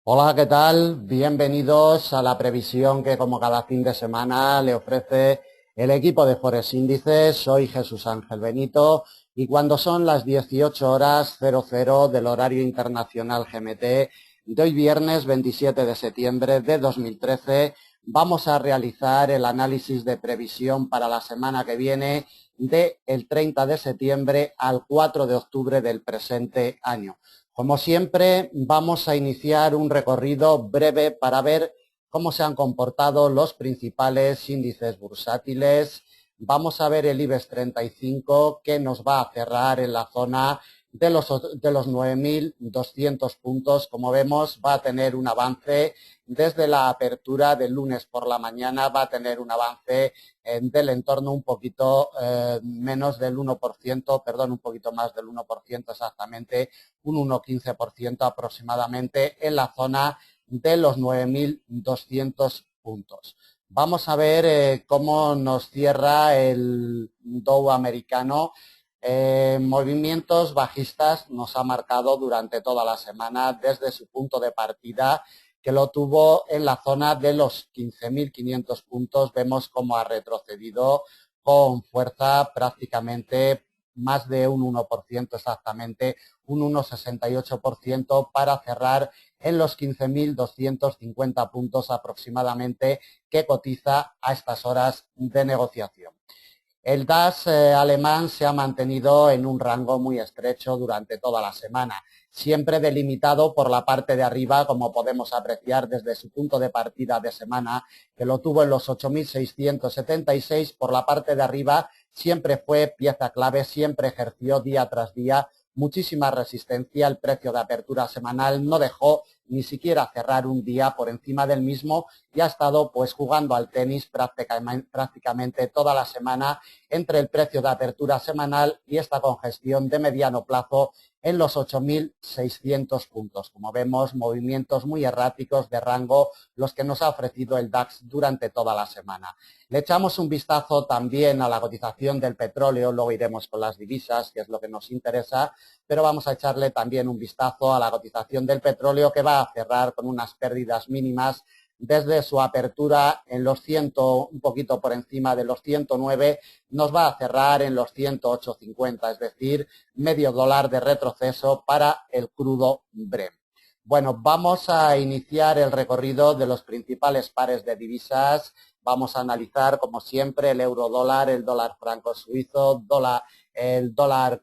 Hola, ¿qué tal? Bienvenidos a la previsión que como cada fin de semana le ofrece el equipo de Forex Índices. Soy Jesús Ángel Benito y cuando son las 18:00 del horario internacional GMT de hoy viernes 27 de septiembre de 2013 vamos a realizar el análisis de previsión para la semana que viene del 30 de septiembre al 4 de octubre del presente año. Como siempre, vamos a iniciar un recorrido breve para ver cómo se han comportado los principales índices bursátiles. Vamos a ver el IBEX 35 que nos va a cerrar en la zona de los 9.200 puntos. Como vemos, va a tener un avance desde la apertura del lunes por la mañana, va a tener un avance del entorno un poquito menos del 1%, perdón, un poquito más del 1% exactamente, un 1,15% aproximadamente en la zona de los 9.200 puntos. Vamos a ver cómo nos cierra el Dow americano. Movimientos bajistas nos ha marcado durante toda la semana desde su punto de partida, que lo tuvo en la zona de los 15.500 puntos. Vemos cómo ha retrocedido con fuerza prácticamente más de un 1%, exactamente un 1,68% para cerrar en los 15.250 puntos aproximadamente que cotiza a estas horas de negociación. El DAX alemán se ha mantenido en un rango muy estrecho durante toda la semana, siempre delimitado por la parte de arriba, como podemos apreciar desde su punto de partida de semana, que lo tuvo en los 8.676. Por la parte de arriba siempre fue pieza clave, siempre ejerció día tras día muchísima resistencia. El precio de apertura semanal no dejó ni siquiera cerrar un día por encima del mismo y ha estado pues jugando al tenis prácticamente toda la semana entre el precio de apertura semanal y esta congestión de mediano plazo en los 8.600 puntos. Como vemos, movimientos muy erráticos de rango los que nos ha ofrecido el DAX durante toda la semana. Le echamos un vistazo también a la cotización del petróleo, luego iremos con las divisas, que es lo que nos interesa, pero vamos a echarle también un vistazo a la cotización del petróleo, que va a cerrar con unas pérdidas mínimas desde su apertura en los 100, un poquito por encima de los 109, nos va a cerrar en los 108,50, es decir, medio dólar de retroceso para el crudo Brent. Bueno, vamos a iniciar el recorrido de los principales pares de divisas. Vamos a analizar, como siempre, el euro dólar, el dólar franco suizo, el dólar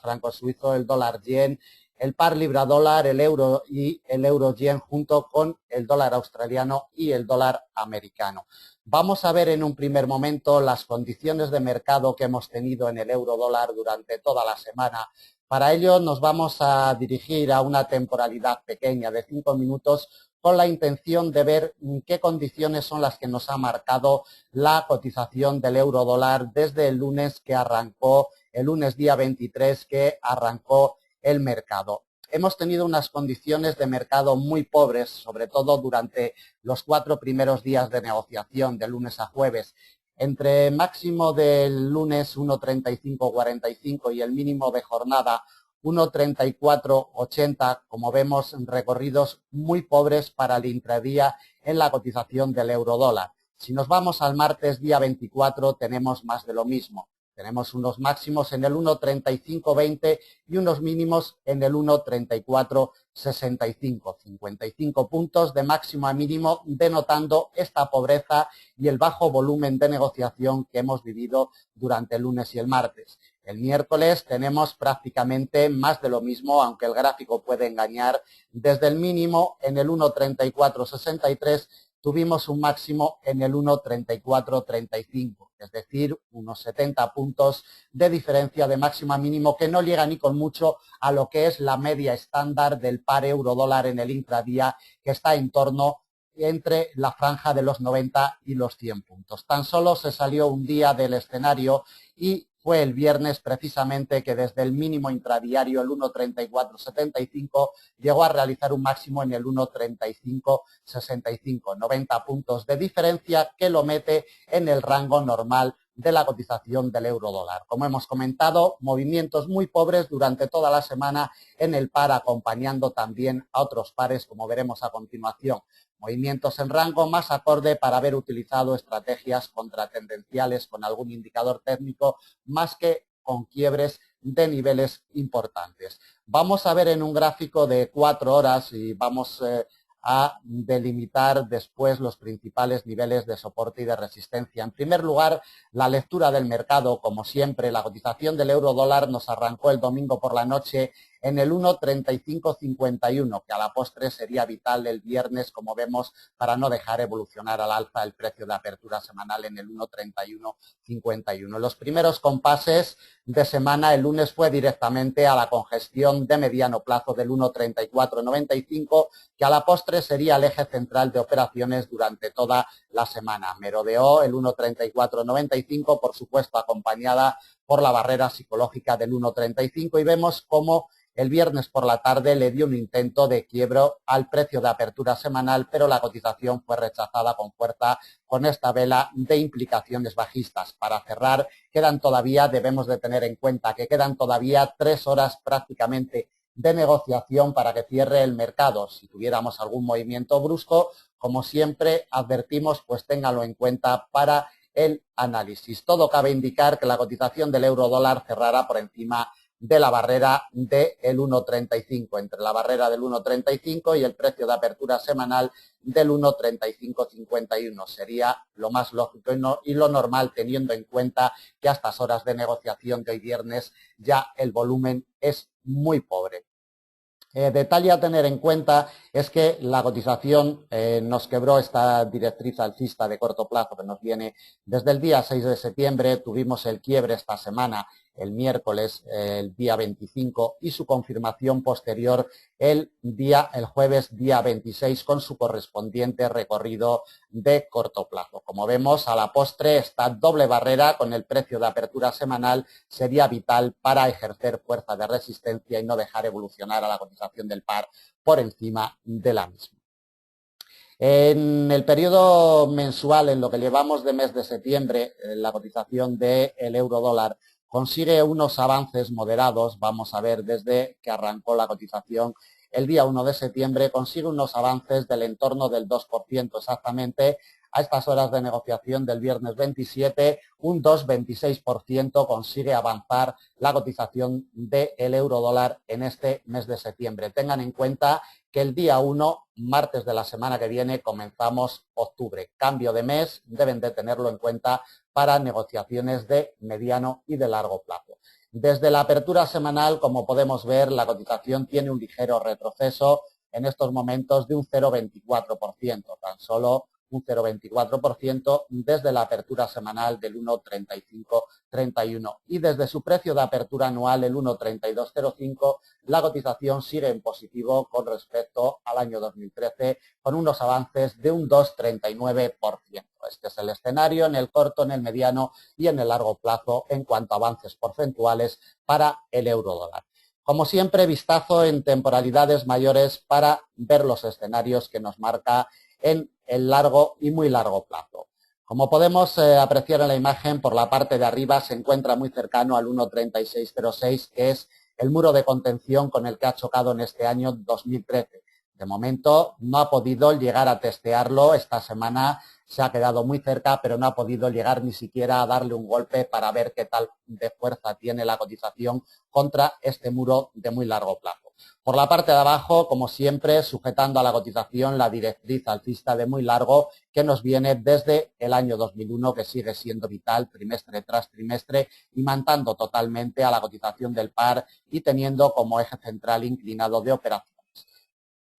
franco suizo, el dólar yen, el par libra dólar, el euro y el euro yen junto con el dólar australiano y el dólar americano. Vamos a ver en un primer momento las condiciones de mercado que hemos tenido en el euro dólar durante toda la semana. Para ello nos vamos a dirigir a una temporalidad pequeña de 5 minutos con la intención de ver qué condiciones son las que nos ha marcado la cotización del euro dólar desde el lunes que arrancó, el lunes día 23 que arrancó el mercado. Hemos tenido unas condiciones de mercado muy pobres, sobre todo durante los 4 primeros días de negociación, de lunes a jueves. Entre máximo del lunes 1,3545 y el mínimo de jornada 1,3480, como vemos, recorridos muy pobres para el intradía en la cotización del euro dólar. Si nos vamos al martes día 24 tenemos más de lo mismo. Tenemos unos máximos en el 1,3520 y unos mínimos en el 1,3465. 55 puntos de máximo a mínimo, denotando esta pobreza y el bajo volumen de negociación que hemos vivido durante el lunes y el martes. El miércoles tenemos prácticamente más de lo mismo, aunque el gráfico puede engañar. Desde el mínimo en el 1,3463 tuvimos un máximo en el 1,3435, es decir, unos 70 puntos de diferencia de máximo a mínimo, que no llega ni con mucho a lo que es la media estándar del par euro-dólar en el intradía, que está en torno entre la franja de los 90 y los 100 puntos. Tan solo se salió un día del escenario y fue el viernes precisamente que desde el mínimo intradiario, el 1,3475, llegó a realizar un máximo en el 1,3565, 90 puntos de diferencia que lo mete en el rango normal de la cotización del euro dólar. Como hemos comentado, movimientos muy pobres durante toda la semana en el par, acompañando también a otros pares, como veremos a continuación. Movimientos en rango más acorde para haber utilizado estrategias contratendenciales con algún indicador técnico, más que con quiebres de niveles importantes. Vamos a ver en un gráfico de 4 horas y vamos a delimitar después los principales niveles de soporte y de resistencia. En primer lugar, la lectura del mercado, como siempre. La cotización del euro dólar nos arrancó el domingo por la noche en el 1,3551, que a la postre sería vital el viernes, como vemos, para no dejar evolucionar al alza el precio de apertura semanal en el 1,3151. Los primeros compases de semana, el lunes fue directamente a la congestión de mediano plazo del 1,3495, que a la postre sería el eje central de operaciones durante toda la semana. Merodeó el 1,3495, por supuesto acompañada por la barrera psicológica del 1,35, y vemos cómo el viernes por la tarde le dio un intento de quiebro al precio de apertura semanal, pero la cotización fue rechazada con fuerza con esta vela de implicaciones bajistas. Para cerrar, debemos de tener en cuenta que quedan todavía 3 horas prácticamente de negociación para que cierre el mercado. Si tuviéramos algún movimiento brusco, como siempre advertimos, pues ténganlo en cuenta para el análisis. Todo cabe indicar que la cotización del euro dólar cerrará por encima de la barrera del 1,35, entre la barrera del 1,35 y el precio de apertura semanal del 1,3551. Sería lo más lógico y lo normal, teniendo en cuenta que a estas horas de negociación de hoy viernes ya el volumen es muy pobre. Detalle a tener en cuenta es que la cotización nos quebró esta directriz alcista de corto plazo que nos viene desde el día 6 de septiembre, tuvimos el quiebre esta semana, el miércoles, el día 25, y su confirmación posterior el jueves día 26, con su correspondiente recorrido de corto plazo. Como vemos, a la postre, esta doble barrera con el precio de apertura semanal sería vital para ejercer fuerza de resistencia y no dejar evolucionar a la cotización del par por encima de la misma. En el periodo mensual, en lo que llevamos de mes de septiembre, la cotización del euro dólar consigue unos avances moderados. Vamos a ver, desde que arrancó la cotización el día 1 de septiembre, consigue unos avances del entorno del 2%, exactamente a estas horas de negociación del viernes 27, un 2,26% consigue avanzar la cotización del euro dólar en este mes de septiembre. Tengan en cuenta que el día 1, martes de la semana que viene, comenzamos octubre. Cambio de mes, deben de tenerlo en cuenta para negociaciones de mediano y de largo plazo. Desde la apertura semanal, como podemos ver, la cotización tiene un ligero retroceso en estos momentos de un 0,24%, tan solo un 0,24% desde la apertura semanal del 1,3531, y desde su precio de apertura anual, el 1,3205, la cotización sigue en positivo con respecto al año 2013, con unos avances de un 2,39%. Este es el escenario en el corto, en el mediano y en el largo plazo en cuanto a avances porcentuales para el euro dólar. Como siempre, vistazo en temporalidades mayores para ver los escenarios que nos marca en el largo y muy largo plazo. Como podemos apreciar en la imagen, por la parte de arriba se encuentra muy cercano al 1,3606, que es el muro de contención con el que ha chocado en este año 2013. De momento no ha podido llegar a testearlo. Esta semana se ha quedado muy cerca, pero no ha podido llegar ni siquiera a darle un golpe para ver qué tal de fuerza tiene la cotización contra este muro de muy largo plazo. Por la parte de abajo, como siempre, sujetando a la cotización la directriz alcista de muy largo que nos viene desde el año 2001, que sigue siendo vital trimestre tras trimestre y mantando totalmente a la cotización del par y teniendo como eje central inclinado de operación.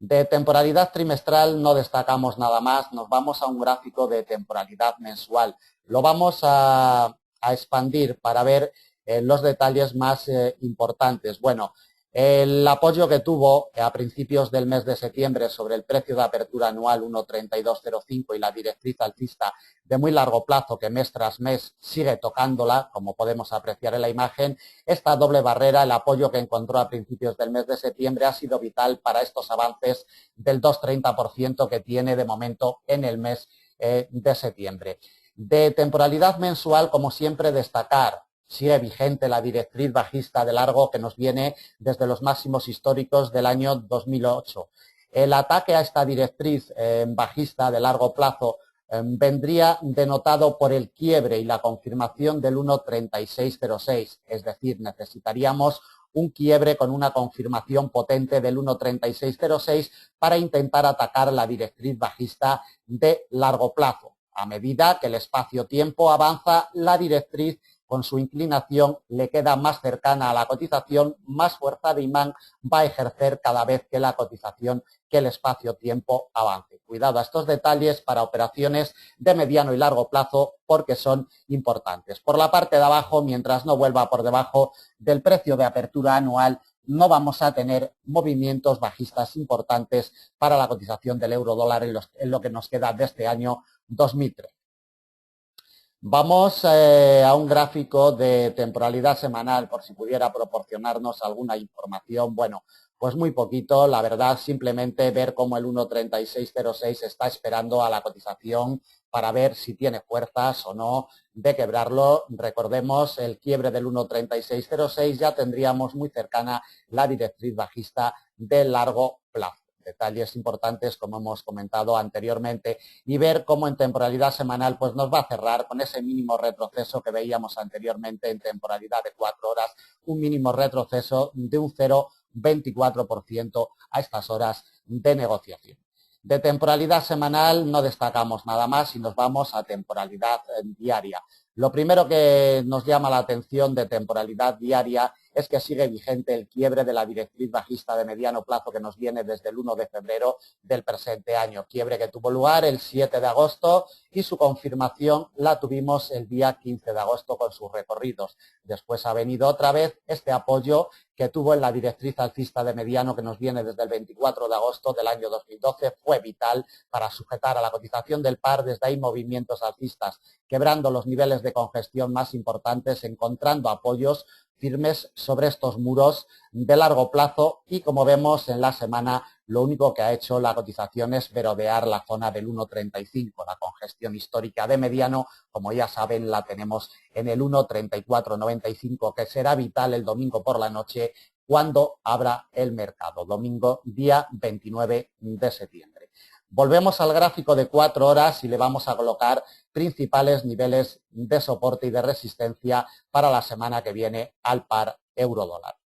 De temporalidad trimestral no destacamos nada más, nos vamos a un gráfico de temporalidad mensual. Lo vamos a expandir para ver los detalles más importantes. Bueno, el apoyo que tuvo a principios del mes de septiembre sobre el precio de apertura anual 1,3205 y la directriz alcista de muy largo plazo que mes tras mes sigue tocándola, como podemos apreciar en la imagen, esta doble barrera, el apoyo que encontró a principios del mes de septiembre, ha sido vital para estos avances del 2,30% que tiene de momento en el mes de septiembre. De temporalidad mensual, como siempre, destacar, sigue vigente la directriz bajista de largo que nos viene desde los máximos históricos del año 2008. El ataque a esta directriz bajista de largo plazo vendría denotado por el quiebre y la confirmación del 1.3606, es decir, necesitaríamos un quiebre con una confirmación potente del 1.3606 para intentar atacar la directriz bajista de largo plazo. A medida que el espacio-tiempo avanza, la directriz con su inclinación le queda más cercana a la cotización, más fuerza de imán va a ejercer cada vez que la cotización, que el espacio-tiempo avance. Cuidado a estos detalles para operaciones de mediano y largo plazo porque son importantes. Por la parte de abajo, mientras no vuelva por debajo del precio de apertura anual, no vamos a tener movimientos bajistas importantes para la cotización del euro dólar en lo que nos queda de este año 2003. Vamos a un gráfico de temporalidad semanal, por si pudiera proporcionarnos alguna información. Bueno, pues muy poquito, la verdad, simplemente ver cómo el 1.3606 está esperando a la cotización para ver si tiene fuerzas o no de quebrarlo. Recordemos, el quiebre del 1.3606 ya tendríamos muy cercana la directriz bajista de largo plazo. Detalles importantes, como hemos comentado anteriormente, y ver cómo en temporalidad semanal pues nos va a cerrar con ese mínimo retroceso que veíamos anteriormente en temporalidad de 4 horas, un mínimo retroceso de un 0,24% a estas horas de negociación. De temporalidad semanal no destacamos nada más y nos vamos a temporalidad diaria. Lo primero que nos llama la atención de temporalidad diaria es que sigue vigente el quiebre de la directriz bajista de mediano plazo que nos viene desde el 1 de febrero del presente año. Quiebre que tuvo lugar el 7 de agosto y su confirmación la tuvimos el día 15 de agosto con sus recorridos. Después ha venido otra vez este apoyo que tuvo en la directriz alcista de mediano que nos viene desde el 24 de agosto del año 2012. Fue vital para sujetar a la cotización del par. Desde ahí movimientos alcistas, quebrando los niveles de congestión más importantes, encontrando apoyos firmes sobre estos muros de largo plazo y, como vemos en la semana, lo único que ha hecho la cotización es merodear la zona del 1.35. La congestión histórica de mediano, como ya saben, la tenemos en el 1.3495, que será vital el domingo por la noche cuando abra el mercado, domingo día 29 de septiembre. Volvemos al gráfico de 4 horas y le vamos a colocar principales niveles de soporte y de resistencia para la semana que viene al par euro-dólar.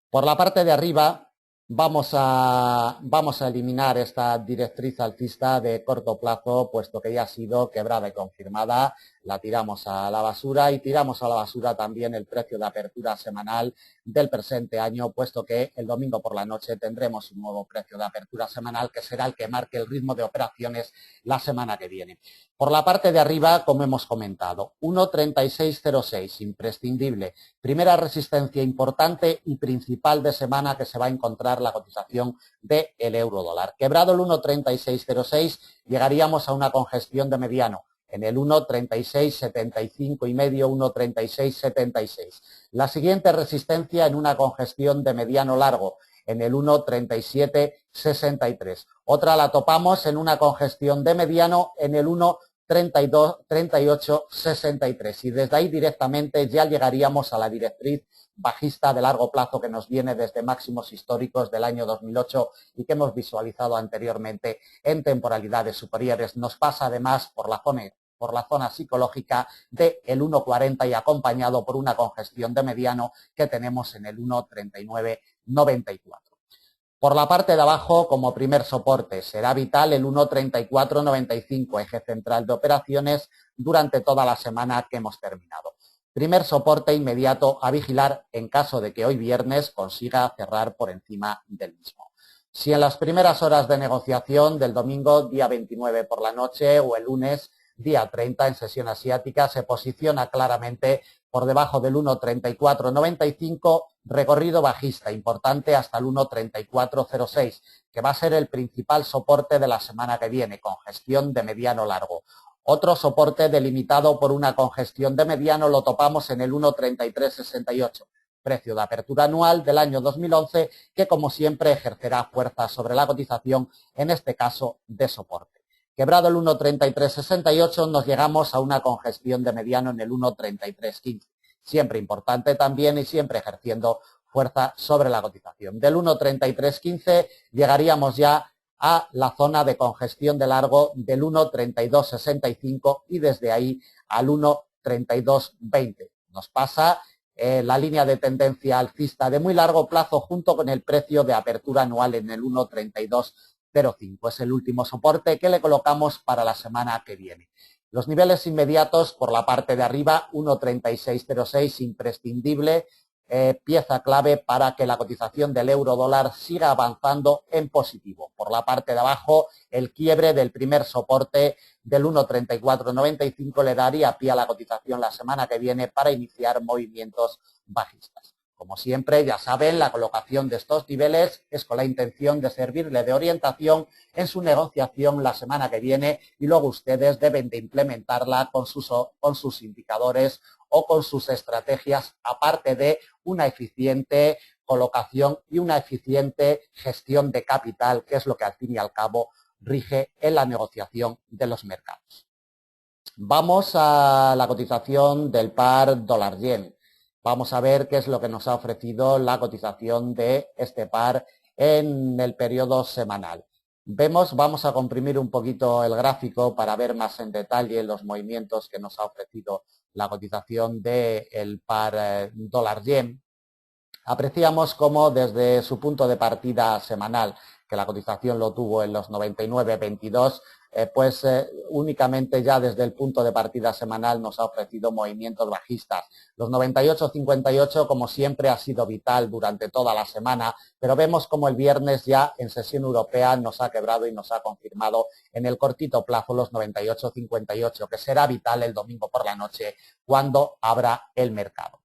Por la parte de arriba vamos a eliminar esta directriz alcista de corto plazo, puesto que ya ha sido quebrada y confirmada. La tiramos a la basura y tiramos a la basura también el precio de apertura semanal del presente año, puesto que el domingo por la noche tendremos un nuevo precio de apertura semanal que será el que marque el ritmo de operaciones la semana que viene. Por la parte de arriba, como hemos comentado, 1.3606, imprescindible. Primera resistencia importante y principal de semana que se va a encontrar la cotización del euro dólar. Quebrado el 1.3606, llegaríamos a una congestión de mediano en el 1.3675 y medio, 1.3676. La siguiente resistencia en una congestión de mediano largo, en el 1.3763. Otra la topamos en una congestión de mediano en el 1.3863 y desde ahí directamente ya llegaríamos a la directriz bajista de largo plazo que nos viene desde máximos históricos del año 2008 y que hemos visualizado anteriormente en temporalidades superiores. Nos pasa además por la zona psicológica del 1.40 y acompañado por una congestión de mediano que tenemos en el 1.3994. Por la parte de abajo, como primer soporte, será vital el 1.3495, eje central de operaciones, durante toda la semana que hemos terminado. Primer soporte inmediato a vigilar en caso de que hoy viernes consiga cerrar por encima del mismo. Si en las primeras horas de negociación del domingo, día 29 por la noche, o el lunes, día 30 en sesión asiática, se posiciona claramente por debajo del 1.3495, recorrido bajista importante hasta el 1.3406, que va a ser el principal soporte de la semana que viene, congestión de mediano largo. Otro soporte delimitado por una congestión de mediano lo topamos en el 1.3368, precio de apertura anual del año 2011, que como siempre ejercerá fuerza sobre la cotización, en este caso de soporte. Quebrado el 1.3368 nos llegamos a una congestión de mediano en el 1.3315. Siempre importante también y siempre ejerciendo fuerza sobre la cotización. Del 1.3315 llegaríamos ya a la zona de congestión de largo del 1.3265 y desde ahí al 1.3220. Nos pasa la línea de tendencia alcista de muy largo plazo junto con el precio de apertura anual en el 1.3205. Es el último soporte que le colocamos para la semana que viene. Los niveles inmediatos por la parte de arriba, 1.3606, imprescindible, pieza clave para que la cotización del euro dólar siga avanzando en positivo. Por la parte de abajo, el quiebre del primer soporte del 1.3495 le daría pie a la cotización la semana que viene para iniciar movimientos bajistas. Como siempre, ya saben, la colocación de estos niveles es con la intención de servirle de orientación en su negociación la semana que viene y luego ustedes deben de implementarla con sus indicadores o con sus estrategias, aparte de una eficiente colocación y una eficiente gestión de capital, que es lo que al fin y al cabo rige en la negociación de los mercados. Vamos a la cotización del par dólar-yen. Vamos a ver qué es lo que nos ha ofrecido la cotización de este par en el periodo semanal. Vamos a comprimir un poquito el gráfico para ver más en detalle los movimientos que nos ha ofrecido la cotización del par dólar-yen. Apreciamos cómo desde su punto de partida semanal, que la cotización lo tuvo en los 99.22, únicamente ya desde el punto de partida semanal nos ha ofrecido movimientos bajistas. Los 98.58, como siempre, ha sido vital durante toda la semana, pero vemos como el viernes ya en sesión europea nos ha quebrado y nos ha confirmado en el cortito plazo los 98.58, que será vital el domingo por la noche cuando abra el mercado.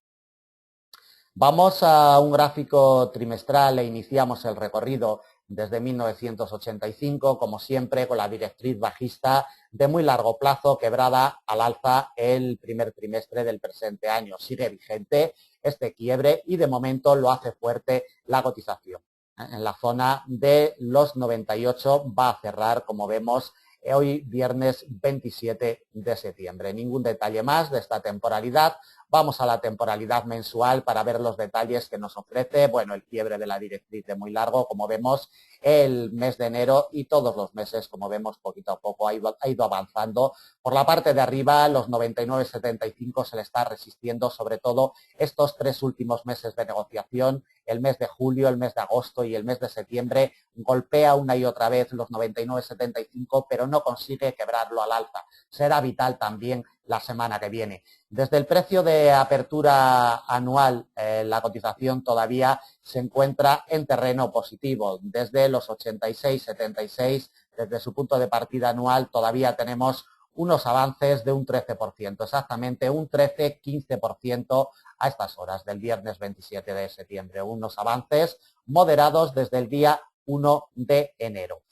Vamos a un gráfico trimestral e iniciamos el recorrido desde 1985, como siempre, con la directriz bajista de muy largo plazo quebrada al alza el primer trimestre del presente año. Sigue vigente este quiebre y de momento lo hace fuerte la cotización. En la zona de los 98 va a cerrar, como vemos, hoy viernes 27 de septiembre. Ningún detalle más de esta temporalidad. Vamos a la temporalidad mensual para ver los detalles que nos ofrece. Bueno, el quiebre de la directriz de muy largo, como vemos, el mes de enero y todos los meses, como vemos, poquito a poco ha ido avanzando. Por la parte de arriba, los 99.75 se le está resistiendo, sobre todo estos tres últimos meses de negociación. El mes de julio, el mes de agosto y el mes de septiembre golpea una y otra vez los 99.75, pero no consigue quebrarlo al alza. Será vital también la semana que viene. Desde el precio de apertura anual, la cotización todavía se encuentra en terreno positivo. Desde los 86,76, desde su punto de partida anual, todavía tenemos unos avances de un 13%, exactamente un 13-15% a estas horas del viernes 27 de septiembre. Unos avances moderados desde el día 1 de enero.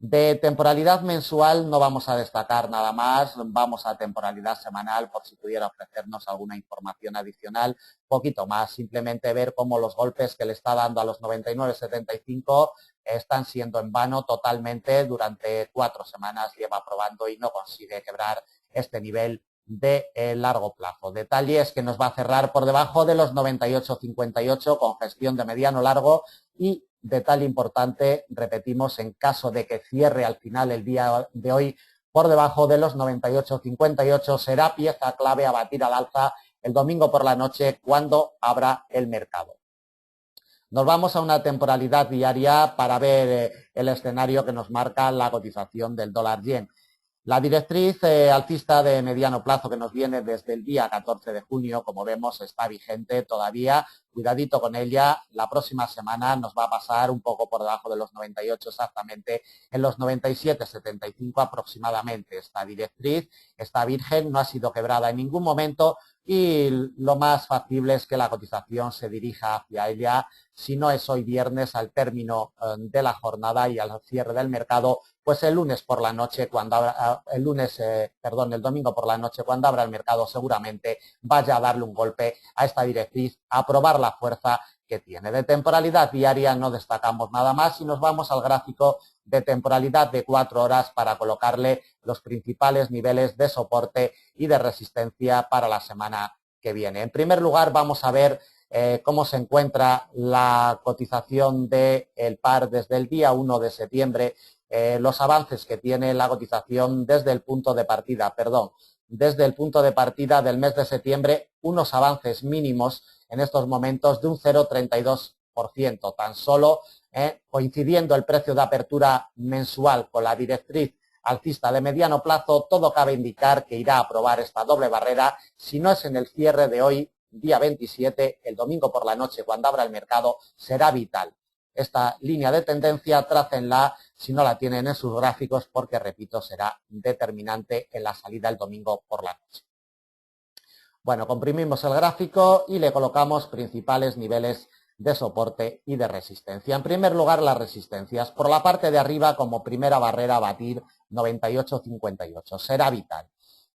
De temporalidad mensual no vamos a destacar nada más, vamos a temporalidad semanal por si pudiera ofrecernos alguna información adicional, poquito más, simplemente ver cómo los golpes que le está dando a los 99,75 están siendo en vano totalmente. Durante 4 semanas lleva probando y no consigue quebrar este nivel de largo plazo. Detalle es que nos va a cerrar por debajo de los 98,58 con gestión de mediano largo y detalle importante, repetimos, en caso de que cierre al final el día de hoy por debajo de los 98,58 será pieza clave a batir al alza el domingo por la noche cuando abra el mercado. Nos vamos a una temporalidad diaria para ver el escenario que nos marca la cotización del dólar yen. La directriz alcista de mediano plazo que nos viene desde el día 14 de junio, como vemos, está vigente todavía. Cuidadito con ella. La próxima semana nos va a pasar un poco por debajo de los 98, exactamente en los 97,75 aproximadamente. Esta directriz está virgen, no ha sido quebrada en ningún momento y lo más factible es que la cotización se dirija hacia ella, si no es hoy viernes, al término de la jornada y al cierre del mercado, pues el lunes por la noche, el domingo por la noche, cuando abra el mercado, seguramente vaya a darle un golpe a esta directriz, a probar la fuerza que tiene. De temporalidad diaria no destacamos nada más y nos vamos al gráfico de temporalidad de 4 horas para colocarle los principales niveles de soporte y de resistencia para la semana que viene. En primer lugar, vamos a ver cómo se encuentra la cotización del par desde el día 1 de septiembre, los avances que tiene la cotización desde el punto de partida, desde el punto de partida del mes de septiembre, unos avances mínimos en estos momentos de un 0,32%, tan solo coincidiendo el precio de apertura mensual con la directriz alcista de mediano plazo, todo cabe indicar que irá a probar esta doble barrera, si no es en el cierre de hoy, día 27, el domingo por la noche, cuando abra el mercado, será vital. Esta línea de tendencia, trácenla si no la tienen en sus gráficos, porque, repito, será determinante en la salida el domingo por la noche. Bueno, comprimimos el gráfico y le colocamos principales niveles de soporte y de resistencia. En primer lugar, las resistencias. Por la parte de arriba, como primera barrera a batir, 98,58. Será vital.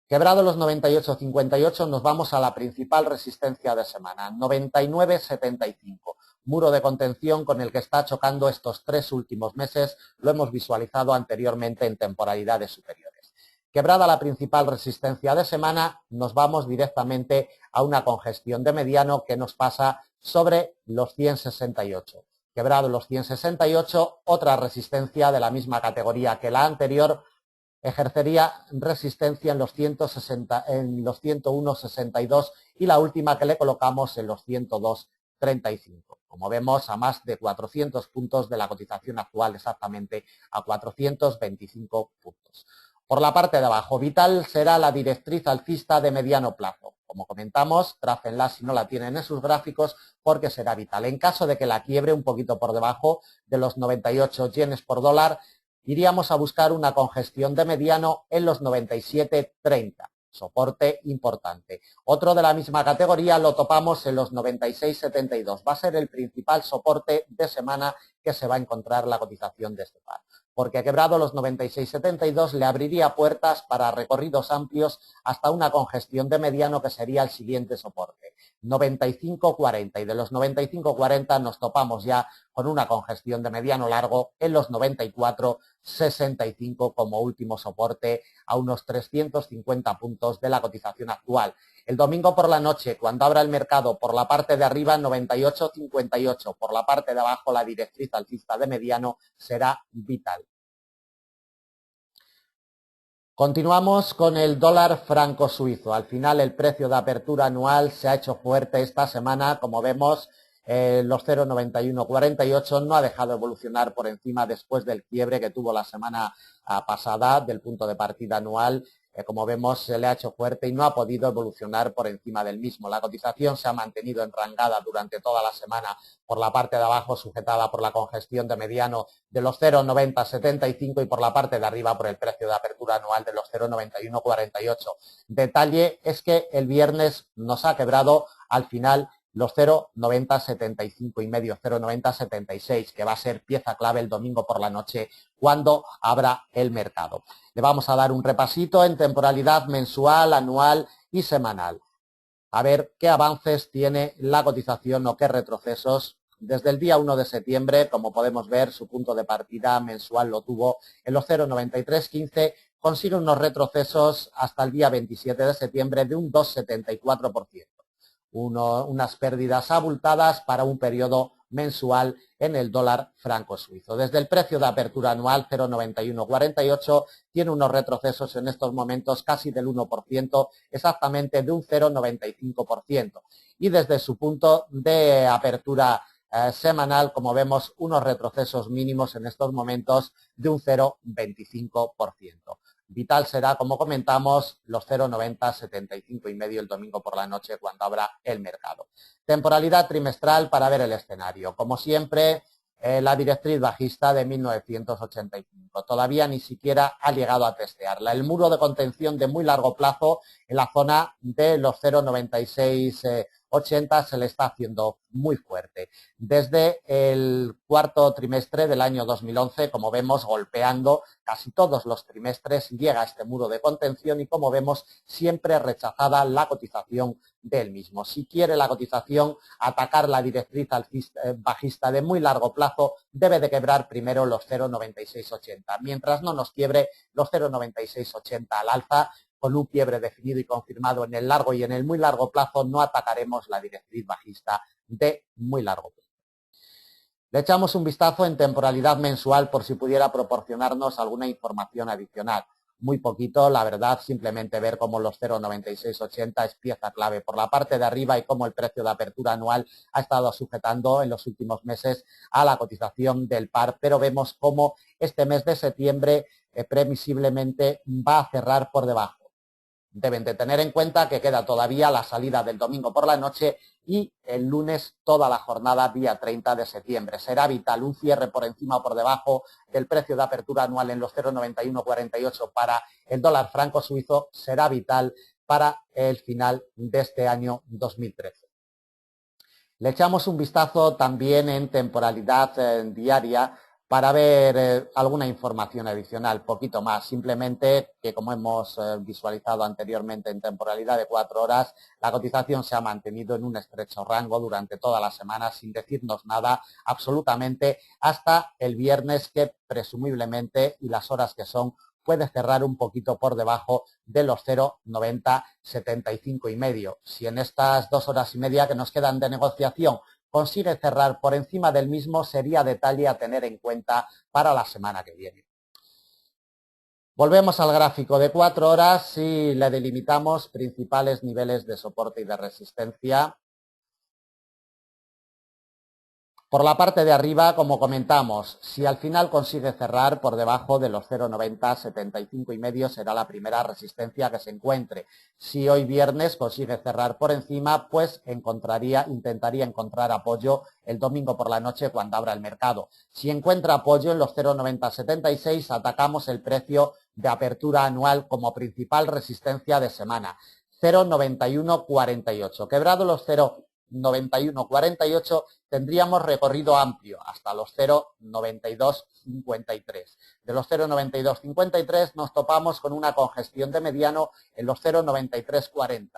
Quebrado los 98,58, nos vamos a la principal resistencia de semana, 99,75. Muro de contención con el que está chocando estos 3 últimos meses, lo hemos visualizado anteriormente en temporalidades superiores. Quebrada la principal resistencia de semana, nos vamos directamente a una congestión de mediano que nos pasa sobre los 100,68. Quebrado los 100,68, otra resistencia de la misma categoría que la anterior, ejercería resistencia en los 101,62 y la última que le colocamos en los 102,35. Como vemos, a más de 400 puntos de la cotización actual, exactamente a 425 puntos. Por la parte de abajo, vital será la directriz alcista de mediano plazo. Como comentamos, trácenla si no la tienen en sus gráficos, porque será vital. En caso de que la quiebre un poquito por debajo de los 98 yenes por dólar, iríamos a buscar una congestión de mediano en los 97,30. Soporte importante. Otro de la misma categoría lo topamos en los 96,72. Va a ser el principal soporte de semana que se va a encontrar la cotización de este par, porque ha quebrado los 96,72, le abriría puertas para recorridos amplios hasta una congestión de mediano que sería el siguiente soporte, 95,40, y de los 95,40 nos topamos ya con una congestión de mediano largo en los 94,65 como último soporte a unos 350 puntos de la cotización actual. El domingo por la noche, cuando abra el mercado, por la parte de arriba 98,58, por la parte de abajo la directriz alcista de mediano será vital. Continuamos con el dólar franco suizo. Al final el precio de apertura anual se ha hecho fuerte esta semana, como vemos. Los 0,9148 no ha dejado evolucionar por encima después del quiebre que tuvo la semana pasada del punto de partida anual. Como vemos, se le ha hecho fuerte y no ha podido evolucionar por encima del mismo. La cotización se ha mantenido enrangada durante toda la semana por la parte de abajo, sujetada por la congestión de mediano de los 0,9075 y por la parte de arriba por el precio de apertura anual de los 0,9148. Detalle es que el viernes nos ha quebrado al final los 0,9075 y medio, 0,9076, que va a ser pieza clave el domingo por la noche cuando abra el mercado. Le vamos a dar un repasito en temporalidad mensual, anual y semanal. A ver qué avances tiene la cotización o qué retrocesos. Desde el día 1 de septiembre, como podemos ver, su punto de partida mensual lo tuvo en los 0,9315, consigue unos retrocesos hasta el día 27 de septiembre de un 2,74%. Unas pérdidas abultadas para un periodo mensual en el dólar franco suizo. Desde el precio de apertura anual 0,9148 tiene unos retrocesos en estos momentos casi del 1%, exactamente de un 0,95%. Y desde su punto de apertura semanal, como vemos, unos retrocesos mínimos en estos momentos de un 0,25%. Vital será, como comentamos, los 0,9075 y medio el domingo por la noche cuando abra el mercado. Temporalidad trimestral para ver el escenario. Como siempre, la directriz bajista de 1985. Todavía ni siquiera ha llegado a testearla. El muro de contención de muy largo plazo en la zona de los 0,96 0,9080 se le está haciendo muy fuerte. Desde el cuarto trimestre del año 2011, como vemos, golpeando casi todos los trimestres, llega a este muro de contención y, como vemos, siempre rechazada la cotización del mismo. Si quiere la cotización atacar la directriz bajista de muy largo plazo, debe de quebrar primero los 0,9680. Mientras no nos quiebre los 0,9680 al alza, con un quiebre definido y confirmado en el largo y en el muy largo plazo, no atacaremos la directriz bajista de muy largo plazo. Le echamos un vistazo en temporalidad mensual por si pudiera proporcionarnos alguna información adicional. Muy poquito, la verdad, simplemente ver cómo los 0,9680 es pieza clave por la parte de arriba y cómo el precio de apertura anual ha estado sujetando en los últimos meses a la cotización del par, pero vemos cómo este mes de septiembre previsiblemente va a cerrar por debajo. Deben de tener en cuenta que queda todavía la salida del domingo por la noche y el lunes toda la jornada día 30 de septiembre. Será vital un cierre por encima o por debajo del precio de apertura anual en los 0,9148 para el dólar franco suizo. Será vital para el final de este año 2013. Le echamos un vistazo también en temporalidad diaria para ver alguna información adicional, poquito más, simplemente que, como hemos visualizado anteriormente en temporalidad de 4 horas, la cotización se ha mantenido en un estrecho rango durante toda la semana sin decirnos nada absolutamente hasta el viernes, que presumiblemente, y las horas que son, puede cerrar un poquito por debajo de los 0,9075 y medio. Si en estas 2 horas y media que nos quedan de negociación consigue cerrar por encima del mismo, sería detalle a tener en cuenta para la semana que viene. Volvemos al gráfico de 4 horas y le delimitamos principales niveles de soporte y de resistencia. Por la parte de arriba, como comentamos, si al final consigue cerrar por debajo de los 0,9075 y medio, será la primera resistencia que se encuentre. Si hoy viernes consigue cerrar por encima, pues intentaría encontrar apoyo el domingo por la noche cuando abra el mercado. Si encuentra apoyo en los 0,9076, atacamos el precio de apertura anual como principal resistencia de semana, 0,9148. Quebrado los 0,9148, tendríamos recorrido amplio hasta los 0,9253. De los 0,9253 nos topamos con una congestión de mediano en los 0,9340.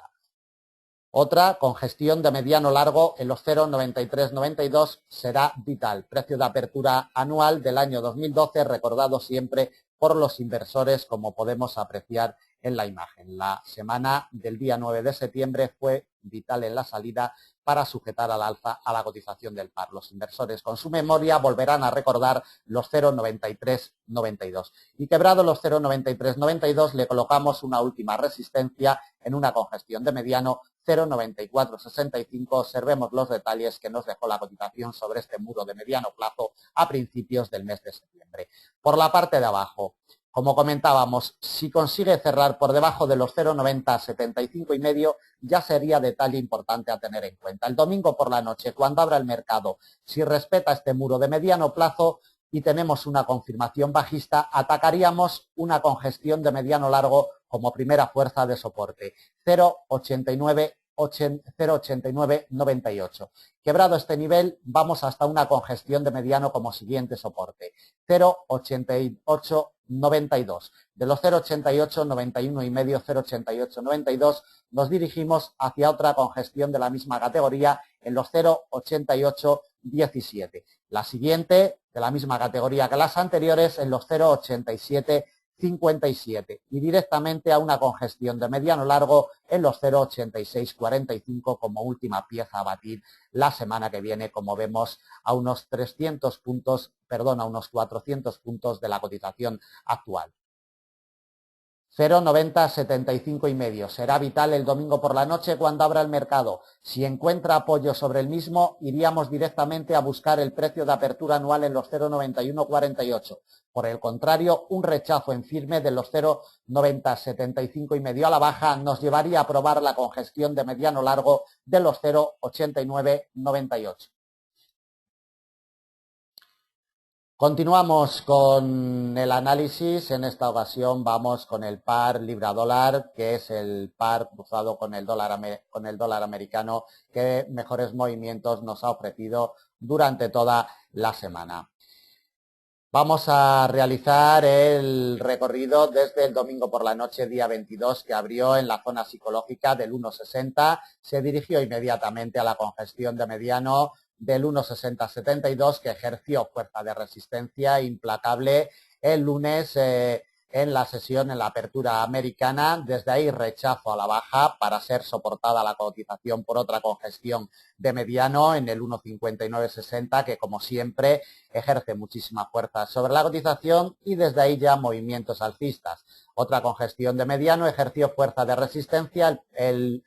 Otra congestión de mediano largo en los 0,9392 será vital. Precio de apertura anual del año 2012, recordado siempre por los inversores, como podemos apreciar en la imagen. La semana del día 9 de septiembre fue vital en la salida para sujetar al alza a la cotización del par. Los inversores con su memoria volverán a recordar los 0,9392. Y quebrado los 0,9392 le colocamos una última resistencia en una congestión de mediano 0,9465. Observemos los detalles que nos dejó la cotización sobre este muro de mediano plazo a principios del mes de septiembre. Por la parte de abajo, como comentábamos, si consigue cerrar por debajo de los 0,9075 y medio, ya sería detalle importante a tener en cuenta. El domingo por la noche, cuando abra el mercado, si respeta este muro de mediano plazo y tenemos una confirmación bajista, atacaríamos una congestión de mediano largo como primera fuerza de soporte, 0,8998. Quebrado este nivel, vamos hasta una congestión de mediano como siguiente soporte, 0,8892. De los 0,88, 91 y medio, 0,88, 92, nos dirigimos hacia otra congestión de la misma categoría en los 0,88, 17. La siguiente, de la misma categoría que las anteriores, en los 0,87, 57 y directamente a una congestión de mediano largo en los 0,8645 como última pieza a batir la semana que viene, como vemos a unos 400 puntos de la cotización actual. 0,9075 y medio. Será vital el domingo por la noche cuando abra el mercado. Si encuentra apoyo sobre el mismo, iríamos directamente a buscar el precio de apertura anual en los 0,9148. Por el contrario, un rechazo en firme de los 0,9075 y medio a la baja nos llevaría a probar la congestión de mediano largo de los 0,8998. Continuamos con el análisis. En esta ocasión vamos con el par libra-dólar, que es el par cruzado con el dólar americano que mejores movimientos nos ha ofrecido durante toda la semana. Vamos a realizar el recorrido desde el domingo por la noche, día 22, que abrió en la zona psicológica del 1,60, se dirigió inmediatamente a la congestión de mediano del 1,6072, que ejerció fuerza de resistencia implacable el lunes en la sesión, en la apertura americana. Desde ahí rechazo a la baja para ser soportada la cotización por otra congestión de mediano en el 1,5960, que como siempre ejerce muchísima fuerza sobre la cotización, y desde ahí ya movimientos alcistas. Otra congestión de mediano ejerció fuerza de resistencia el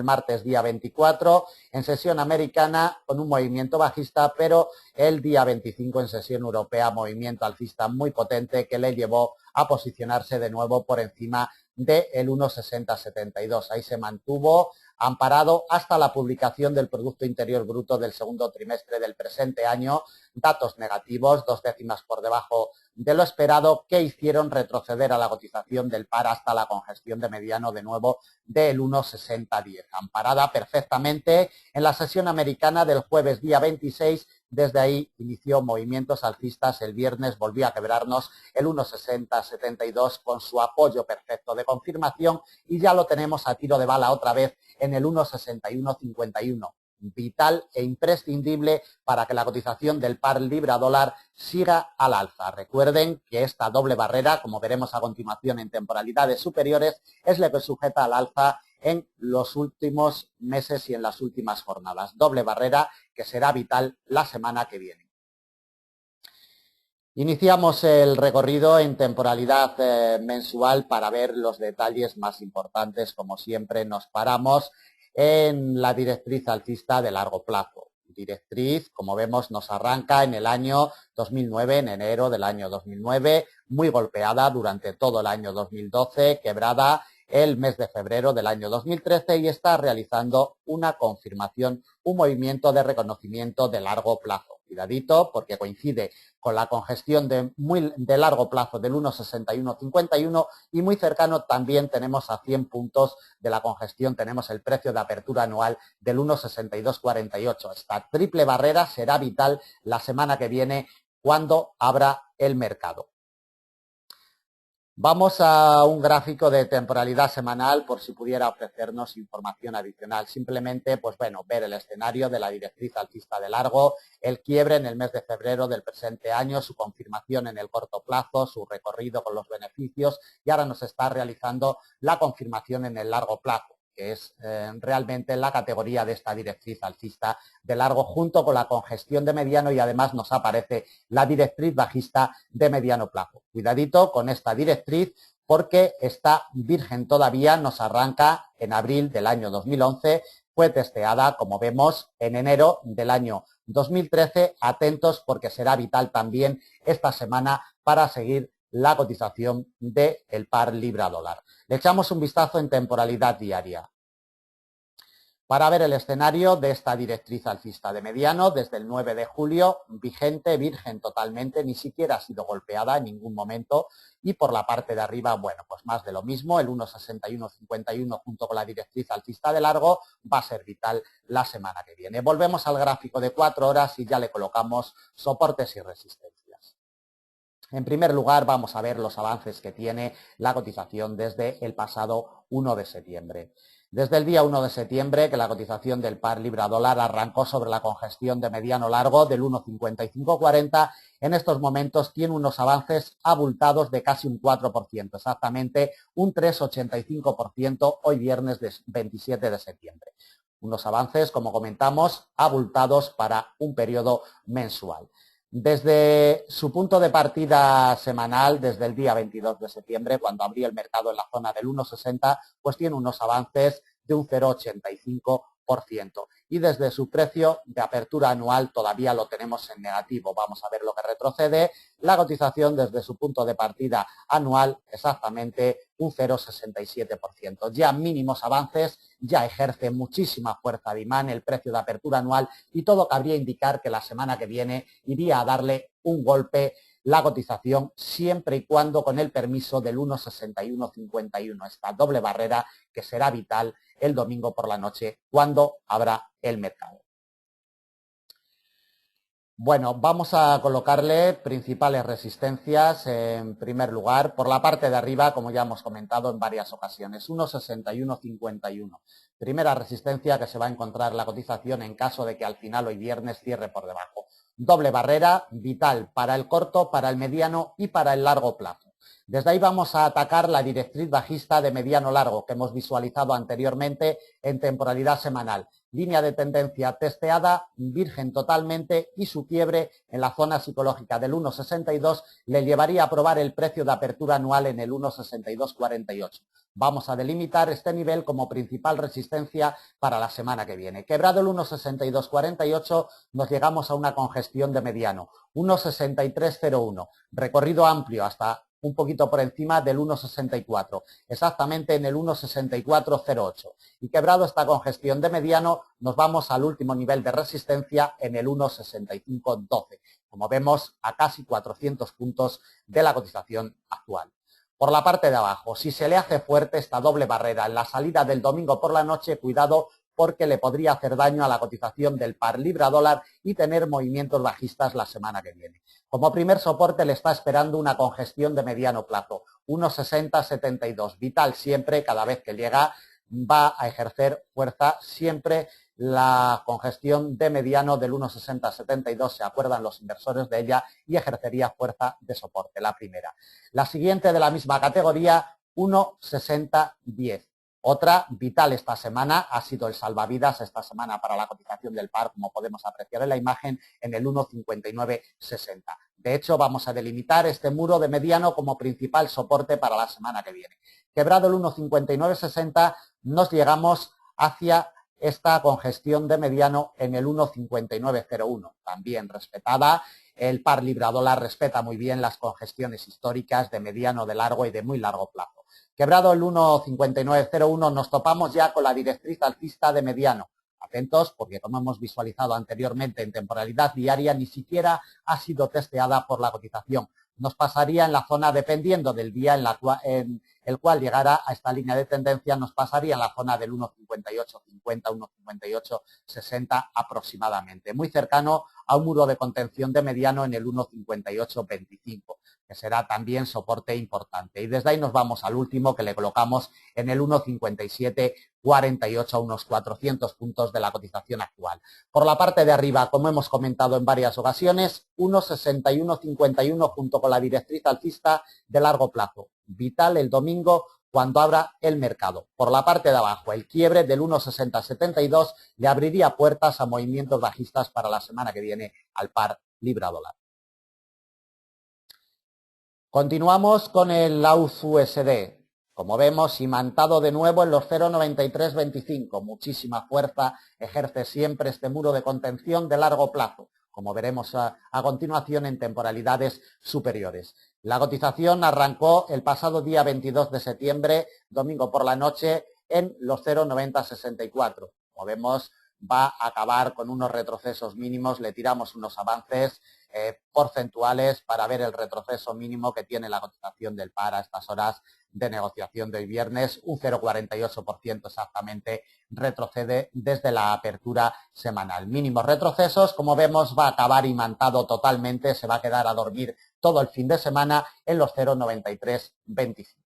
martes día 24 en sesión americana con un movimiento bajista, pero el día 25 en sesión europea movimiento alcista muy potente que le llevó a posicionarse de nuevo por encima del 1,6072. Ahí se mantuvo amparado hasta la publicación del Producto Interior Bruto del segundo trimestre del presente año, datos negativos, 2 décimas por debajo de lo esperado, que hicieron retroceder a la cotización del par hasta la congestión de mediano de nuevo del 1,6010, amparada perfectamente en la sesión americana del jueves día 26. Desde ahí inició movimientos alcistas. El viernes volvió a quebrarnos el 1,6072 con su apoyo perfecto de confirmación, y ya lo tenemos a tiro de bala otra vez en el 1,6151. Vital e imprescindible para que la cotización del par libra-dólar siga al alza. Recuerden que esta doble barrera, como veremos a continuación en temporalidades superiores, es la que sujeta al alza en los últimos meses y en las últimas jornadas. Doble barrera que será vital la semana que viene. Iniciamos el recorrido en temporalidad mensual para ver los detalles más importantes. Como siempre, nos paramos en la directriz alcista de largo plazo. Directriz, como vemos, nos arranca en el año 2009, en enero del año 2009, muy golpeada durante todo el año 2012, quebrada el mes de febrero del año 2013, y está realizando una confirmación, un movimiento de reconocimiento de largo plazo. Cuidadito, porque coincide con la congestión de largo plazo del 1,6151, y muy cercano también tenemos a 100 puntos de la congestión, tenemos el precio de apertura anual del 1,6248. Esta triple barrera será vital la semana que viene cuando abra el mercado. Vamos a un gráfico de temporalidad semanal por si pudiera ofrecernos información adicional. Simplemente, pues bueno, ver el escenario de la directriz alcista de largo, el quiebre en el mes de febrero del presente año, su confirmación en el corto plazo, su recorrido con los beneficios, y ahora nos está realizando la confirmación en el largo plazo, que es realmente la categoría de esta directriz alcista de largo, junto con la congestión de mediano, y además nos aparece la directriz bajista de mediano plazo. Cuidadito con esta directriz porque está virgen todavía, nos arranca en abril del año 2011, fue testeada, como vemos, en enero del año 2013. Atentos porque será vital también esta semana para seguir la cotización del par libra-dólar. Le echamos un vistazo en temporalidad diaria para ver el escenario de esta directriz alcista de mediano desde el 9 de julio, vigente, virgen totalmente, ni siquiera ha sido golpeada en ningún momento, y por la parte de arriba, bueno, pues más de lo mismo, el 1,6151 junto con la directriz alcista de largo va a ser vital la semana que viene. Volvemos al gráfico de 4 horas y ya le colocamos soportes y resistencias. En primer lugar, vamos a ver los avances que tiene la cotización desde el pasado 1 de septiembre. Desde el día 1 de septiembre, que la cotización del par libra-dólar arrancó sobre la congestión de mediano largo del 1,5540, en estos momentos tiene unos avances abultados de casi un 4%, exactamente un 3,85% hoy viernes 27 de septiembre. Unos avances, como comentamos, abultados para un periodo mensual. Desde su punto de partida semanal, desde el día 22 de septiembre, cuando abrió el mercado en la zona del 1,60, pues tiene unos avances de un 0,85%. y desde su precio de apertura anual todavía lo tenemos en negativo. Vamos a ver lo que retrocede. La cotización desde su punto de partida anual exactamente un 0,67%. Ya mínimos avances, ya ejerce muchísima fuerza de imán el precio de apertura anual y todo cabría indicar que la semana que viene iría a darle un golpe la cotización siempre y cuando con el permiso del 1,6151, esta doble barrera que será vital el domingo por la noche cuando abra el mercado. Bueno, vamos a colocarle principales resistencias en primer lugar. Por la parte de arriba, como ya hemos comentado en varias ocasiones, 1,6151. Primera resistencia que se va a encontrar la cotización en caso de que al final hoy viernes cierre por debajo. Doble barrera vital para el corto, para el mediano y para el largo plazo. Desde ahí vamos a atacar la directriz bajista de mediano largo que hemos visualizado anteriormente en temporalidad semanal. Línea de tendencia testeada, virgen totalmente y su quiebre en la zona psicológica del 1,62 le llevaría a probar el precio de apertura anual en el 1,6248. Vamos a delimitar este nivel como principal resistencia para la semana que viene. Quebrado el 1,6248 nos llegamos a una congestión de mediano, 1,6301, recorrido amplio hasta un poquito por encima del 1,64, exactamente en el 1,6408. Y quebrado esta congestión de mediano, nos vamos al último nivel de resistencia en el 1,6512. Como vemos, a casi 400 puntos de la cotización actual. Por la parte de abajo, si se le hace fuerte esta doble barrera en la salida del domingo por la noche, cuidado porque le podría hacer daño a la cotización del par libra-dólar y tener movimientos bajistas la semana que viene. Como primer soporte le está esperando una congestión de mediano plazo, 1,6072. Vital siempre, cada vez que llega, va a ejercer fuerza siempre la congestión de mediano del 1,6072, se acuerdan los inversores de ella, y ejercería fuerza de soporte, la primera. La siguiente de la misma categoría, 1,6010. Otra vital esta semana ha sido el salvavidas esta semana para la cotización del par, como podemos apreciar en la imagen, en el 1,5960. De hecho, vamos a delimitar este muro de mediano como principal soporte para la semana que viene. Quebrado el 1,5960, nos llegamos hacia esta congestión de mediano en el 1,5901, también respetada. El par libra-dólar respeta muy bien las congestiones históricas de mediano, de largo y de muy largo plazo. Quebrado el 1,5901, nos topamos ya con la directriz alcista de mediano. Atentos, porque como hemos visualizado anteriormente en temporalidad diaria, ni siquiera ha sido testeada por la cotización. Nos pasaría en la zona, dependiendo del día en el cual llegara a esta línea de tendencia, nos pasaría en la zona del 1,5850, 1,5860 aproximadamente. Muy cercano a un muro de contención de mediano en el 1,5825. Que será también soporte importante. Y desde ahí nos vamos al último que le colocamos en el 1,5748 a unos 400 puntos de la cotización actual. Por la parte de arriba, como hemos comentado en varias ocasiones, 1,6151 junto con la directriz alcista de largo plazo. Vital el domingo cuando abra el mercado. Por la parte de abajo, el quiebre del 1,6072 le abriría puertas a movimientos bajistas para la semana que viene al par libra-dólar. Continuamos con el AUD-USD. Como vemos, imantado de nuevo en los 0,9325. Muchísima fuerza ejerce siempre este muro de contención de largo plazo, como veremos a continuación en temporalidades superiores. La cotización arrancó el pasado día 22 de septiembre, domingo por la noche, en los 0,9064. Como vemos, va a acabar con unos retrocesos mínimos, le tiramos unos avances porcentuales para ver el retroceso mínimo que tiene la cotización del par a estas horas de negociación de hoy viernes, un 0,48% exactamente retrocede desde la apertura semanal. Mínimos retrocesos, como vemos, va a acabar imantado totalmente, se va a quedar a dormir todo el fin de semana en los 0,9325.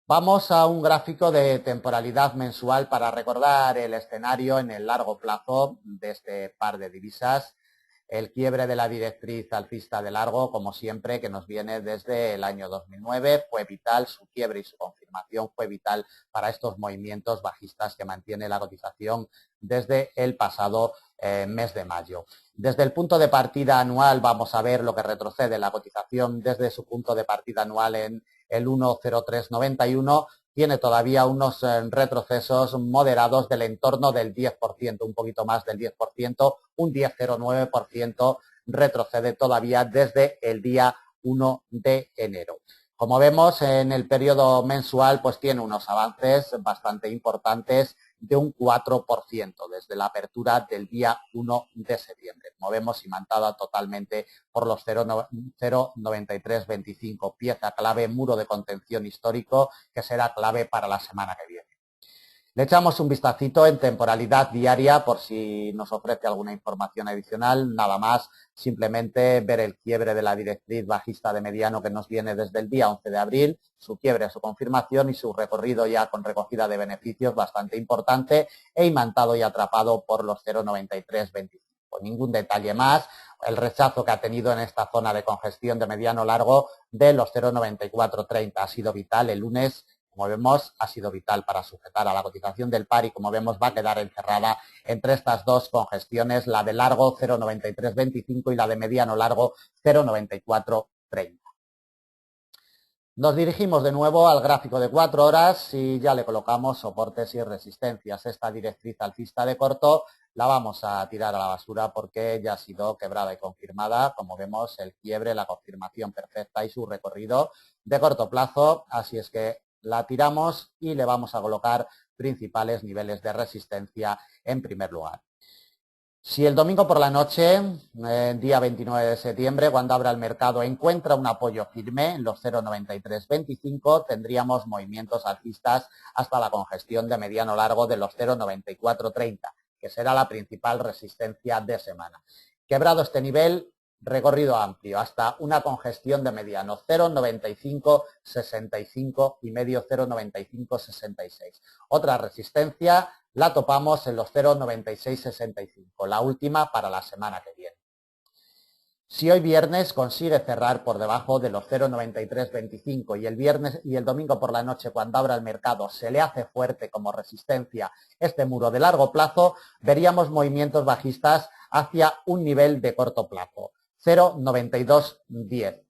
Vamos a un gráfico de temporalidad mensual para recordar el escenario en el largo plazo de este par de divisas. El quiebre de la directriz alcista de largo, como siempre, que nos viene desde el año 2009, fue vital, su quiebre y su confirmación fue vital para estos movimientos bajistas que mantiene la cotización desde el pasado mes de mayo. Desde el punto de partida anual vamos a ver lo que retrocede la cotización desde su punto de partida anual en el 1,0391, tiene todavía unos retrocesos moderados del entorno del 10%, un poquito más del 10%, un 10,09% retrocede todavía desde el día 1 de enero. Como vemos, en el periodo mensual pues tiene unos avances bastante importantes de un 4% desde la apertura del día 1 de septiembre. Como vemos, imantada totalmente por los 0,9325, pieza clave, muro de contención histórico que será clave para la semana que viene. Le echamos un vistacito en temporalidad diaria por si nos ofrece alguna información adicional. Nada más, simplemente ver el quiebre de la directriz bajista de mediano que nos viene desde el día 11 de abril, su quiebre, su confirmación y su recorrido ya con recogida de beneficios bastante importante e imantado y atrapado por los 0,9325. Ningún detalle más. El rechazo que ha tenido en esta zona de congestión de mediano largo de los 0,9430 ha sido vital el lunes. Como vemos, ha sido vital para sujetar a la cotización del par y como vemos va a quedar encerrada entre estas dos congestiones, la de largo 0,9325 y la de mediano largo 0,9430. Nos dirigimos de nuevo al gráfico de 4 horas y ya le colocamos soportes y resistencias. Esta directriz alcista de corto la vamos a tirar a la basura porque ya ha sido quebrada y confirmada. Como vemos, el quiebre, la confirmación perfecta y su recorrido de corto plazo. Así es que la tiramos y le vamos a colocar principales niveles de resistencia en primer lugar. Si el domingo por la noche, día 29 de septiembre, cuando abra el mercado, encuentra un apoyo firme en los 0,9325, tendríamos movimientos alcistas hasta la congestión de mediano largo de los 0,9430, que será la principal resistencia de semana. Quebrado este nivel, recorrido amplio hasta una congestión de mediano 0,9565 y medio 0,9566. Otra resistencia la topamos en los 0,9665, la última para la semana que viene. Si hoy viernes consigue cerrar por debajo de los 0,9325 y el domingo por la noche cuando abra el mercado se le hace fuerte como resistencia este muro de largo plazo, veríamos movimientos bajistas hacia un nivel de corto plazo, 0,9210.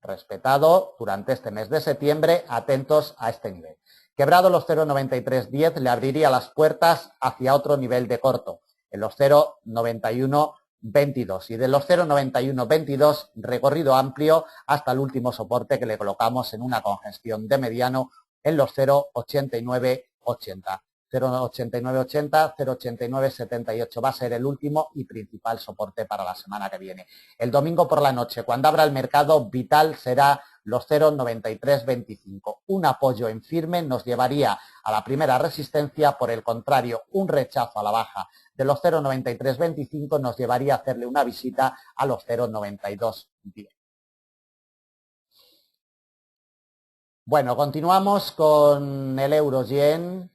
Respetado durante este mes de septiembre, atentos a este nivel. Quebrado los 0,9310 le abriría las puertas hacia otro nivel de corto, en los 0,9122 y de los 0,9122 recorrido amplio hasta el último soporte que le colocamos en una congestión de mediano en los 0,8980. 0,8980, 0,8978 va a ser el último y principal soporte para la semana que viene. El domingo por la noche, cuando abra el mercado, vital será los 0,9325. Un apoyo en firme nos llevaría a la primera resistencia, por el contrario, un rechazo a la baja de los 0,9325 nos llevaría a hacerle una visita a los 0,9210. Bueno, continuamos con el euro-yen.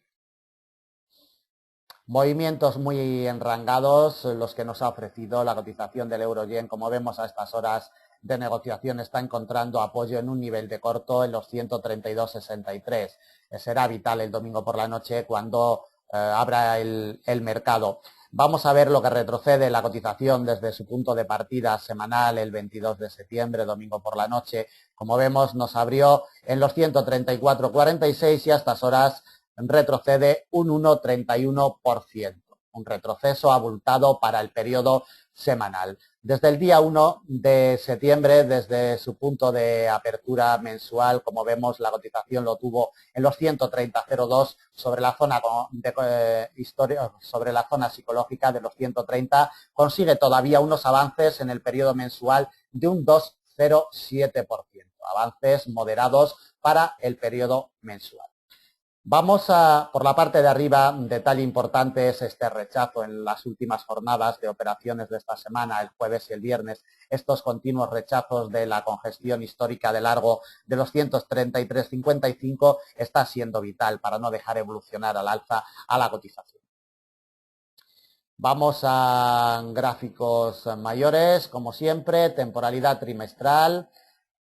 Movimientos muy enrangados los que nos ha ofrecido la cotización del euro-yen. Como vemos a estas horas de negociación está encontrando apoyo en un nivel de corto en los 132,63. Será vital el domingo por la noche cuando abra el mercado. Vamos a ver lo que retrocede la cotización desde su punto de partida semanal el 22 de septiembre, domingo por la noche. Como vemos, nos abrió en los 134,46 y a estas horas retrocede un 1,31%, un retroceso abultado para el periodo semanal. Desde el día 1 de septiembre, desde su punto de apertura mensual, como vemos, la cotización lo tuvo en los 130,02 sobre la zona sobre la zona psicológica de los 130, consigue todavía unos avances en el periodo mensual de un 2,07%, avances moderados para el periodo mensual. Vamos por la parte de arriba, detalle importante es este rechazo en las últimas jornadas de operaciones de esta semana, el jueves y el viernes, estos continuos rechazos de la congestión histórica de largo de los 133,55 está siendo vital para no dejar evolucionar al alza a la cotización. Vamos a gráficos mayores, como siempre, temporalidad trimestral.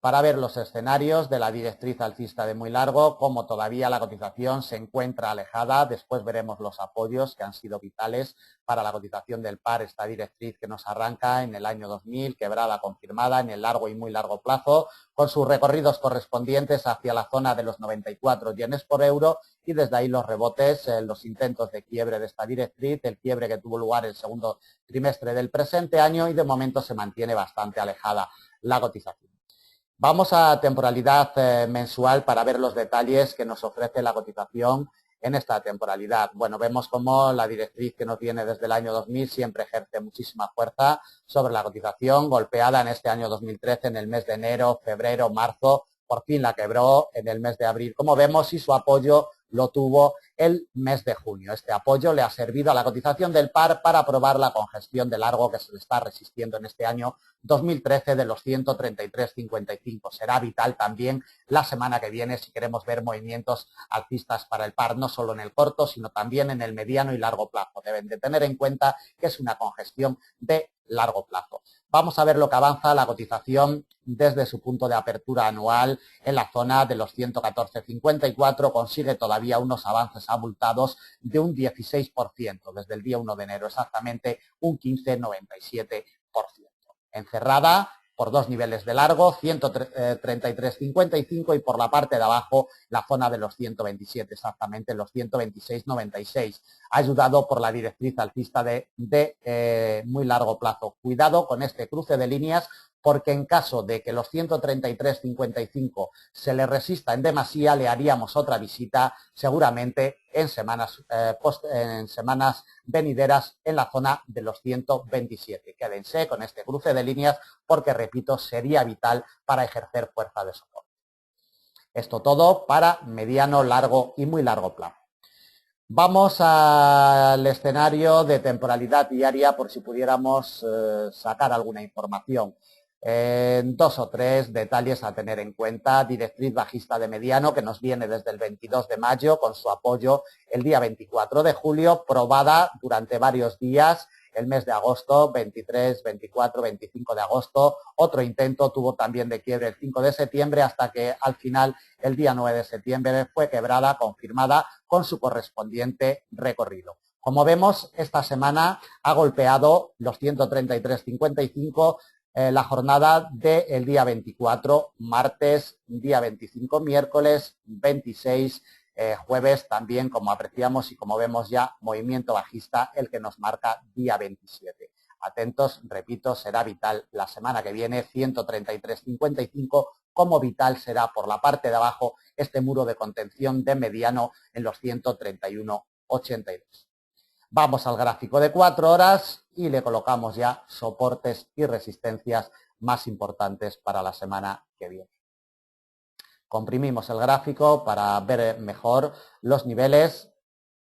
para ver los escenarios de la directriz alcista de muy largo, como todavía la cotización se encuentra alejada. Después veremos los apoyos que han sido vitales para la cotización del par, esta directriz que nos arranca en el año 2000, quebrada confirmada en el largo y muy largo plazo, con sus recorridos correspondientes hacia la zona de los 94 yenes por euro, y desde ahí los rebotes, los intentos de quiebre de esta directriz, el quiebre que tuvo lugar el segundo trimestre del presente año, y de momento se mantiene bastante alejada la cotización. Vamos a temporalidad mensual para ver los detalles que nos ofrece la cotización en esta temporalidad. Bueno, vemos cómo la directriz que nos viene desde el año 2000 siempre ejerce muchísima fuerza sobre la cotización, golpeada en este año 2013 en el mes de enero, febrero, marzo. Por fin la quebró en el mes de abril, como vemos, y su apoyo lo tuvo el mes de junio. Este apoyo le ha servido a la cotización del par para probar la congestión de largo que se le está resistiendo en este año 2013 de los 133,55. Será vital también la semana que viene si queremos ver movimientos alcistas para el par, no solo en el corto, sino también en el mediano y largo plazo. Deben de tener en cuenta que es una congestión de largo plazo. Vamos a ver lo que avanza la cotización desde su punto de apertura anual en la zona de los 114,54. Consigue todavía unos avances abultados de un 16%, desde el día 1 de enero, exactamente un 15,97%. Encerrada por dos niveles de largo, 133,55, y por la parte de abajo la zona de los 127, exactamente los 126,96, ayudado por la directriz alcista de muy largo plazo. Cuidado con este cruce de líneas, porque en caso de que los 133,55 se le resista en demasía, le haríamos otra visita seguramente en semanas venideras en la zona de los 127. Quédense con este cruce de líneas porque, repito, sería vital para ejercer fuerza de soporte. Esto todo para mediano, largo y muy largo plazo. Vamos al escenario de temporalidad diaria por si pudiéramos sacar alguna información. Dos o tres detalles a tener en cuenta. Directriz bajista de mediano que nos viene desde el 22 de mayo con su apoyo el día 24 de julio, probada durante varios días, el mes de agosto, 23, 24, 25 de agosto. Otro intento tuvo también de quiebre el 5 de septiembre, hasta que al final, el día 9 de septiembre, fue quebrada, confirmada con su correspondiente recorrido. Como vemos, esta semana ha golpeado los 133,55, la jornada del día 24, martes, día 25, miércoles 26, jueves también, como apreciamos y como vemos ya, movimiento bajista el que nos marca día 27. Atentos, repito, será vital la semana que viene, 133,55, como vital será por la parte de abajo este muro de contención de mediano en los 131,82. Vamos al gráfico de 4 horas y le colocamos ya soportes y resistencias más importantes para la semana que viene. Comprimimos el gráfico para ver mejor los niveles.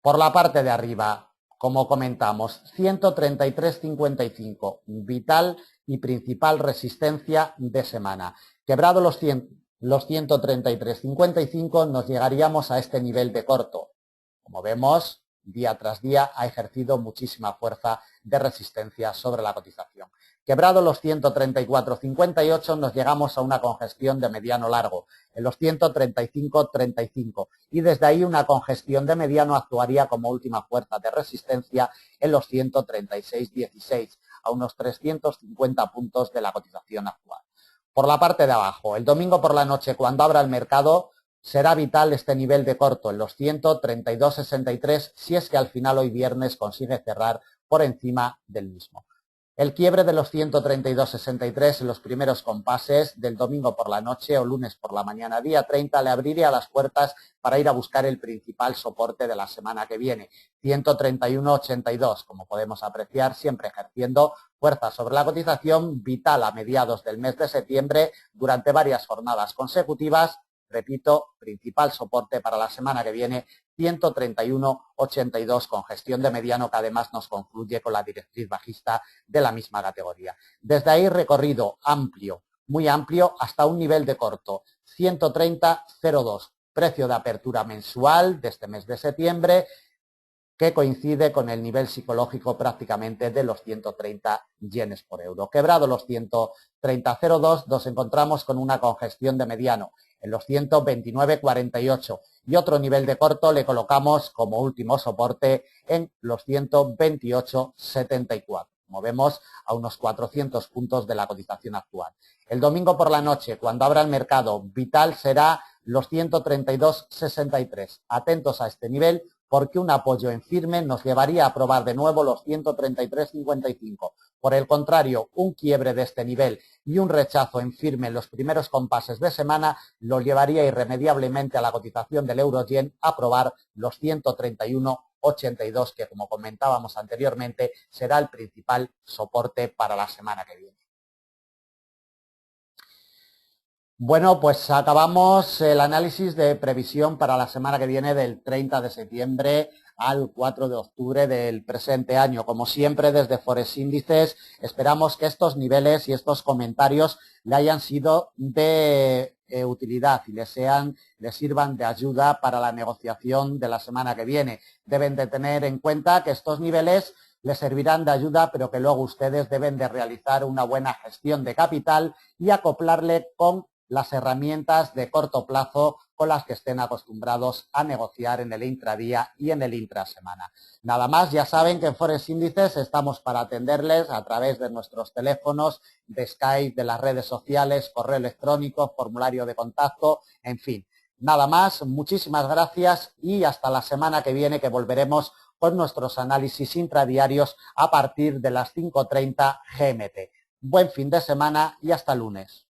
Por la parte de arriba, como comentamos, 133,55, vital y principal resistencia de semana. Quebrado los 133,55, nos llegaríamos a este nivel de corto. Como vemos, día tras día ha ejercido muchísima fuerza de resistencia sobre la cotización. Quebrado los 134,58, nos llegamos a una congestión de mediano largo, en los 135,35, y desde ahí una congestión de mediano actuaría como última fuerza de resistencia en los 136,16, a unos 350 puntos de la cotización actual. Por la parte de abajo, el domingo por la noche, cuando abra el mercado, será vital este nivel de corto en los 132,63, si es que al final hoy viernes consigue cerrar por encima del mismo. El quiebre de los 132,63 en los primeros compases del domingo por la noche o lunes por la mañana, día 30, le abriría las puertas para ir a buscar el principal soporte de la semana que viene, 131,82, como podemos apreciar, siempre ejerciendo fuerza sobre la cotización, vital a mediados del mes de septiembre durante varias jornadas consecutivas. Repito, principal soporte para la semana que viene, 131,82, con gestión de mediano que además nos confluye con la directriz bajista de la misma categoría. Desde ahí recorrido amplio, muy amplio, hasta un nivel de corto, 130,02, precio de apertura mensual de este mes de septiembre, que coincide con el nivel psicológico prácticamente de los 130 yenes por euro. Quebrado los 130,02, nos encontramos con una congestión de mediano en los 129,48 y otro nivel de corto le colocamos como último soporte en los 128,74. Movemos a unos 400 puntos de la cotización actual. El domingo por la noche, cuando abra el mercado, vital será los 132,63. Atentos a este nivel porque un apoyo en firme nos llevaría a probar de nuevo los 133,55. Por el contrario, un quiebre de este nivel y un rechazo en firme en los primeros compases de semana lo llevaría irremediablemente a la cotización del euro-yen a probar los 131,82, que como comentábamos anteriormente será el principal soporte para la semana que viene. Bueno, pues acabamos el análisis de previsión para la semana que viene del 30 de septiembre al 4 de octubre del presente año. Como siempre, desde Forex Índices esperamos que estos niveles y estos comentarios le hayan sido de utilidad y les sirvan de ayuda para la negociación de la semana que viene. Deben de tener en cuenta que estos niveles les servirán de ayuda, pero que luego ustedes deben de realizar una buena gestión de capital y acoplarle con las herramientas de corto plazo con las que estén acostumbrados a negociar en el intradía y en el intrasemana. Nada más, ya saben que en Forex Índices estamos para atenderles a través de nuestros teléfonos, de Skype, de las redes sociales, correo electrónico, formulario de contacto, en fin. Nada más, muchísimas gracias y hasta la semana que viene, que volveremos con nuestros análisis intradiarios a partir de las 5:30 GMT. Buen fin de semana y hasta lunes.